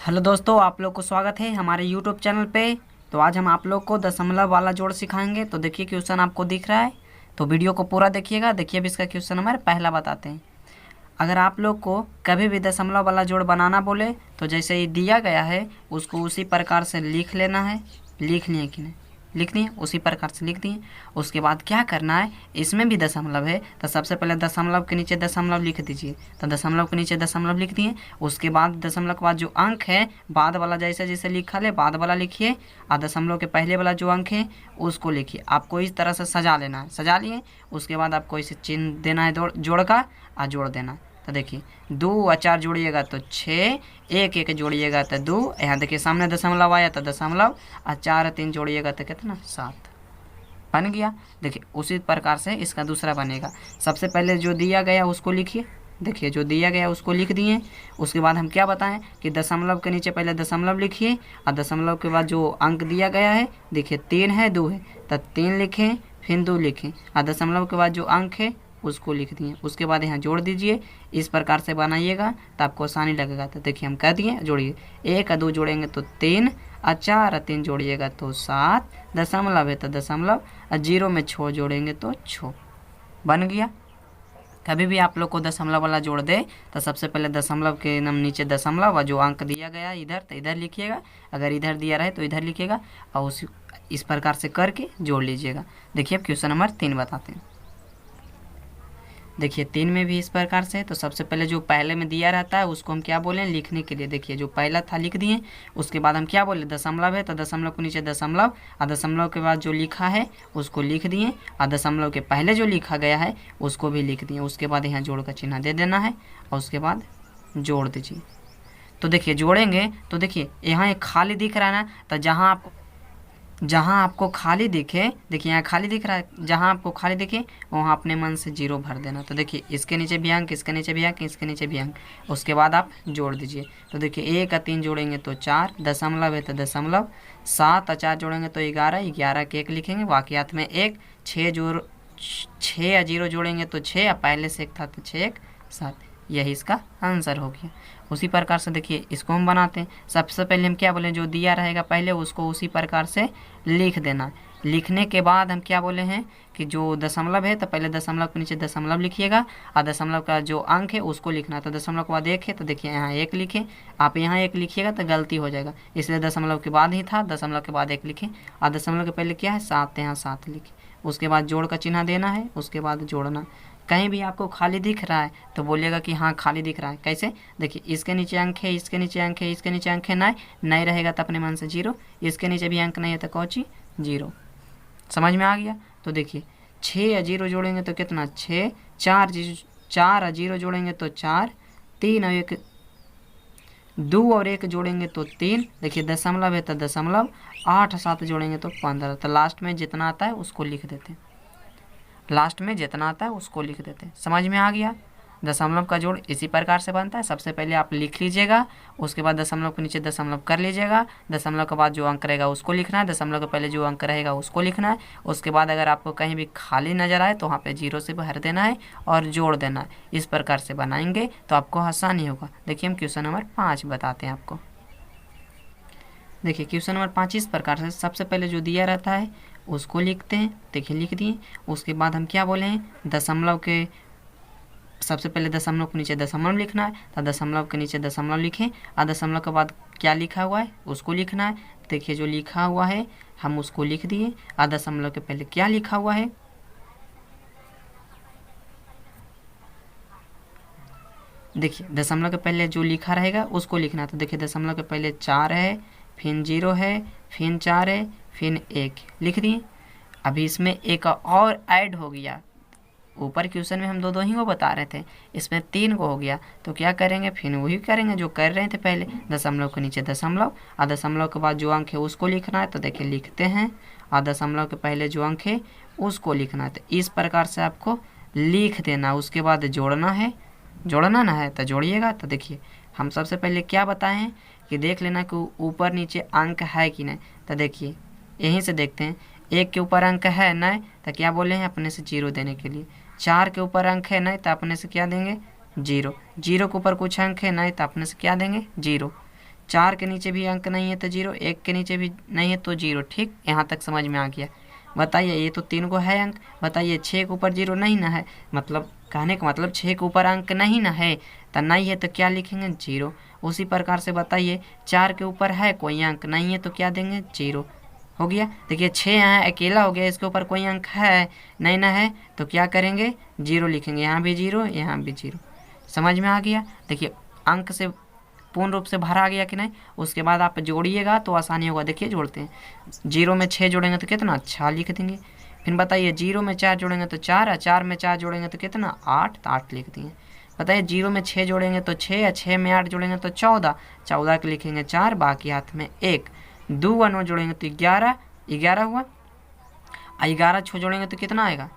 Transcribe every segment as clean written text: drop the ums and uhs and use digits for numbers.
Hello दोस्तों, आप लोग को स्वागत है हमारे यूट्यूब चैनल पे। तो आज हम आप लोग को दशमलव वाला जोड़ सिखाएंगे। तो देखिए क्वेश्चन आपको दिख रहा है, तो वीडियो को पूरा देखिएगा। देखिए अब इसका क्वेश्चन नंबर पहला बताते हैं। अगर आप लोग को कभी भी दशमलव वाला जोड़ बनाना बोले तो जैसे ही दिया गया है उसको उसी प्रकार से लिख लेना है। लिख लिए कि नहीं? लिख दिए, उसी प्रकार से लिख दिए। उसके बाद क्या करना है, इसमें भी दशमलव है तो सबसे पहले दशमलव के नीचे दशमलव लिख दीजिए। तो दशमलव के नीचे दशमलव लिख दिए। उसके बाद दशमलव के बाद जो अंक है बाद वाला जैसे जैसे लिखा है बाद वाला लिखिए, और दशमलव के पहले वाला जो अंक है उसको लिखिए। आपको इस तरह से सजा लेना है। सजा लिए उसके बाद आपको इसे चिन्ह देना है जोड़ का, और जोड़ देना है। तो देखिए 2 और 4 जोड़िएगा तो 6, 1 1 जोड़िएगा तो 2, यहाँ देखिए सामने दशमलव आया तो दशमलव, और 4 3 जोड़िएगा तो कितना 7 बन गया। देखिए उसी प्रकार से इसका दूसरा बनेगा। सबसे पहले जो दिया गया उसको लिखिए। देखिए जो दिया गया उसको लिख दिए। उसके बाद हम क्या बताएं कि दशमलव के नीचे पहले दशमलव लिखिए, और दशमलव के बाद जो अंक दिया गया है देखिए 3 है 2 है तो 3 लिखें, फिर 2 लिखें, और दशमलव के बाद जो अंक है उसको लिख दिए। उसके बाद यहाँ जोड़ दीजिए। इस प्रकार से बनाइएगा तो आपको आसानी लगेगा। तो देखिए हम कह दिए जोड़िए, 1 और 2 जोड़ेंगे तो 3, और 4 और 3 जोड़िएगा तो 7, दशमलव है तो दशमलव, और 0 में 6 जोड़ेंगे तो 6 बन गया। कभी भी आप लोग को दशमलव वाला जोड़ दे तो सबसे पहले दशमलव के नीचे दशमलव और जो अंक दिया गया इधर तो इधर लिखिएगा, अगर इधर दिया रहे तो इधर लिखिएगा, और उसी इस प्रकार से करके जोड़ लीजिएगा। देखिए अब क्वेश्चन नंबर 3 बताते हैं। देखिए 3 में भी इस प्रकार से। तो सबसे पहले जो पहले में दिया रहता है उसको हम क्या बोलें लिखने के लिए। देखिए जो पहला था लिख दिए। उसके बाद हम क्या बोले, दशमलव है तो दशमलव के नीचे दशमलव, और दशमलव के बाद जो लिखा है उसको लिख दिए, और दशमलव के पहले जो लिखा गया है उसको भी लिख दिए। उसके बाद यहाँ जोड़ का चिन्ह दे देना है, और उसके बाद जोड़ दीजिए। तो देखिए जोड़ेंगे तो देखिए यहाँ एक खाली दिख रहा है ना, तो जहाँ आपको खाली दिखे, देखिए यहाँ खाली दिख रहा है, जहाँ आपको खाली दिखे वहाँ अपने मन से 0 भर देना। तो देखिए इसके नीचे भी अंक, इसके नीचे भी अंक, इसके नीचे भी अंक, उसके बाद आप जोड़ दीजिए। तो देखिए 1 और 3 जोड़ेंगे तो 4, दशमलव है तो दशमलव, 7 और 4 जोड़ेंगे तो 11, 11 के 1 लिखेंगे, वाकयात में 1, 6 और 0 जोड़ेंगे तो 6, और पहले से 1 था तो 6 1 7। यही इसका आंसर हो गया। उसी प्रकार से देखिए इसको हम बनाते हैं। सबसे पहले हम क्या बोले, जो दिया रहेगा पहले उसको उसी प्रकार से लिख देना। लिखने के बाद हम क्या बोले हैं कि जो दशमलव है तो पहले दशमलव के नीचे दशमलव लिखिएगा, और दशमलव का जो अंक है उसको लिखना। तो दशमलव के बाद 1 है तो देखिए यहाँ 1 लिखें। आप यहाँ 1 लिखिएगा तो गलती हो जाएगा, इसलिए दशमलव के बाद ही था, दशमलव के बाद 1 लिखें, और दशमलव के पहले क्या है 7, यहाँ 7 लिखें। उसके बाद जोड़ का चिन्ह देना है, उसके बाद जोड़ना। कहीं भी आपको खाली दिख रहा है तो बोलिएगा कि हाँ खाली दिख रहा है। कैसे, देखिए इसके नीचे अंक है, इसके नीचे अंक है, इसके नीचे अंक है, नहीं रहेगा तो अपने मन से 0, इसके नीचे भी अंक नहीं है तो कौची 0। समझ में आ गया। तो देखिए 6 और 0 जोड़ेंगे तो कितना 6, 4 और 0 जोड़ेंगे तो 4, 3 और 1 2 और 1 जोड़ेंगे तो 3, देखिए दशमलव है तो दशमलव, 8 और 7 जोड़ेंगे तो 15। तो लास्ट में जितना आता है उसको लिख देते हैं, लास्ट में जितना आता है उसको लिख देते हैं। समझ में आ गया। दशमलव का जोड़ इसी प्रकार से बनता है। सबसे पहले आप लिख लीजिएगा, उसके बाद दशमलव के नीचे दशमलव कर लीजिएगा, दशमलव के बाद जो अंक रहेगा उसको लिखना है, दशमलव के पहले जो अंक रहेगा उसको लिखना है। उसके बाद अगर आपको कहीं भी खाली नज़र आए तो वहाँ पे 0 से भर देना है और जोड़ देना है। इस प्रकार से बनाएंगे तो आपको आसानी होगा। देखिए हम क्वेश्चन नंबर 5 बताते हैं आपको। देखिए क्वेश्चन नंबर 5 इस प्रकार से। सबसे पहले जो दिया रहता है उसको लिखते हैं। देखिए लिख दिए। उसके बाद हम क्या बोले हैं, दशमलव के सबसे पहले दशमलव के नीचे दशमलव लिखना है, तो दशमलव के नीचे दशमलव लिखें, और दशमलव के बाद क्या लिखा हुआ है उसको लिखना है। देखिए जो लिखा हुआ है हम उसको लिख दिए, और दशमलव के पहले क्या लिखा हुआ है, देखिए दशमलव के पहले जो लिखा रहेगा उसको लिखना है। तो देखिए दशमलव के पहले 4 है, फिर 0 है, फिर 4 है, फिर 1 लिख दिए। अभी इसमें एक और ऐड हो गया। ऊपर क्वेश्चन में हम दो ही को बता रहे थे, इसमें 3 को हो गया। तो क्या करेंगे, फिर वही करेंगे जो कर रहे थे पहले, दशमलव के नीचे दशमलव, और दशमलव के बाद जो अंक है उसको लिखना है। तो देखिए लिखते हैं, और दशमलव के पहले जो अंक है उसको लिखना है। तो इस प्रकार से आपको लिख देना। उसके बाद जोड़ना है, जोड़ना ना है तो जोड़िएगा। तो देखिए हम सबसे पहले क्या बताए हैं कि देख लेना कि ऊपर नीचे अंक है कि नहीं। तो देखिए यहीं से देखते हैं, 1 के ऊपर अंक है नहीं तो क्या बोले हैं अपने से 0 देने के लिए, 4 के ऊपर अंक है नहीं तो अपने से क्या देंगे 0, 0 के ऊपर कुछ अंक है नहीं तो अपने से क्या देंगे 0, 4 के नीचे भी अंक नहीं है तो 0, 1 के नीचे भी नहीं है तो 0। ठीक, यहाँ तक समझ में आ गया। बताइए ये तो 3 को है अंक, बताइए 6 के ऊपर 0 नहीं ना है, मतलब कहने का मतलब 6 के ऊपर अंक नहीं ना है, तो नहीं है तो क्या लिखेंगे 0। उसी प्रकार से बताइए 4 के ऊपर है कोई अंक नहीं है तो क्या देंगे 0। हो गया। देखिए 6 यहाँ अकेला हो गया, इसके ऊपर कोई अंक है नहीं ना है तो क्या करेंगे 0 लिखेंगे, यहाँ भी 0 यहाँ भी 0। समझ में आ गया। देखिए अंक से पूर्ण रूप से भरा गया कि नहीं, उसके बाद आप जोड़िएगा तो आसानी होगा। देखिए जोड़ते हैं, 0 में 6 जोड़ेंगे तो कितना 6 लिख देंगे। फिर बताइए 0 में 4 जोड़ेंगे तो 4, और 4 में 4 जोड़ेंगे तो कितना 8, तो 8 लिख दिए। बताइए 0 में 6 जोड़ेंगे तो 6, या 6 में 8 जोड़ेंगे तो 14, 14 के लिखेंगे 4, बाकी हाथ में 1। 2 व 9 जोड़ेंगे तो 11, 11 हुआ। 11 छो जोड़ेंगे तो कितना आएगा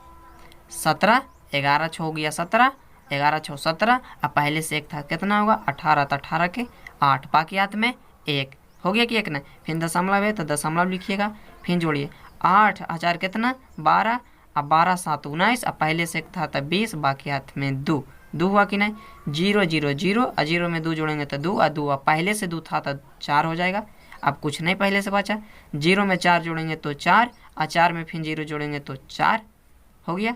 17, 11 छो हो गया 17, 11 छो 17, अब पहले से 1 था कितना होगा 18, तो 18 के 8, बाकी हाथ में 1। हो गया कि 1 नहीं। फिर दशमलव है तो दशमलव लिखिएगा, फिर जोड़िए 8 हजार कितना 12, अब 12 7 19, अब पहले से 1 था तो 20, बाकी हाथ में 2, 2 हुआ कि नहीं। 0 0 0, और 0 में 2 जोड़ेंगे तो 2, और 2 पहले से 2 था तो 4 हो जाएगा। अब कुछ नहीं पहले से बचा। 0 में 4 जोड़ेंगे तो 4, और 4 में फिर 0 जोड़ेंगे तो 4 हो गया।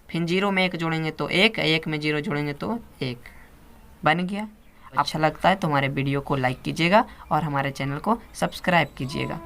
फिर 0 में 1 जोड़ेंगे तो 1, 1 में 0 जोड़ेंगे तो 1 बन गया। अच्छा लगता है तो हमारे वीडियो को लाइक कीजिएगा और हमारे चैनल को सब्सक्राइब कीजिएगा।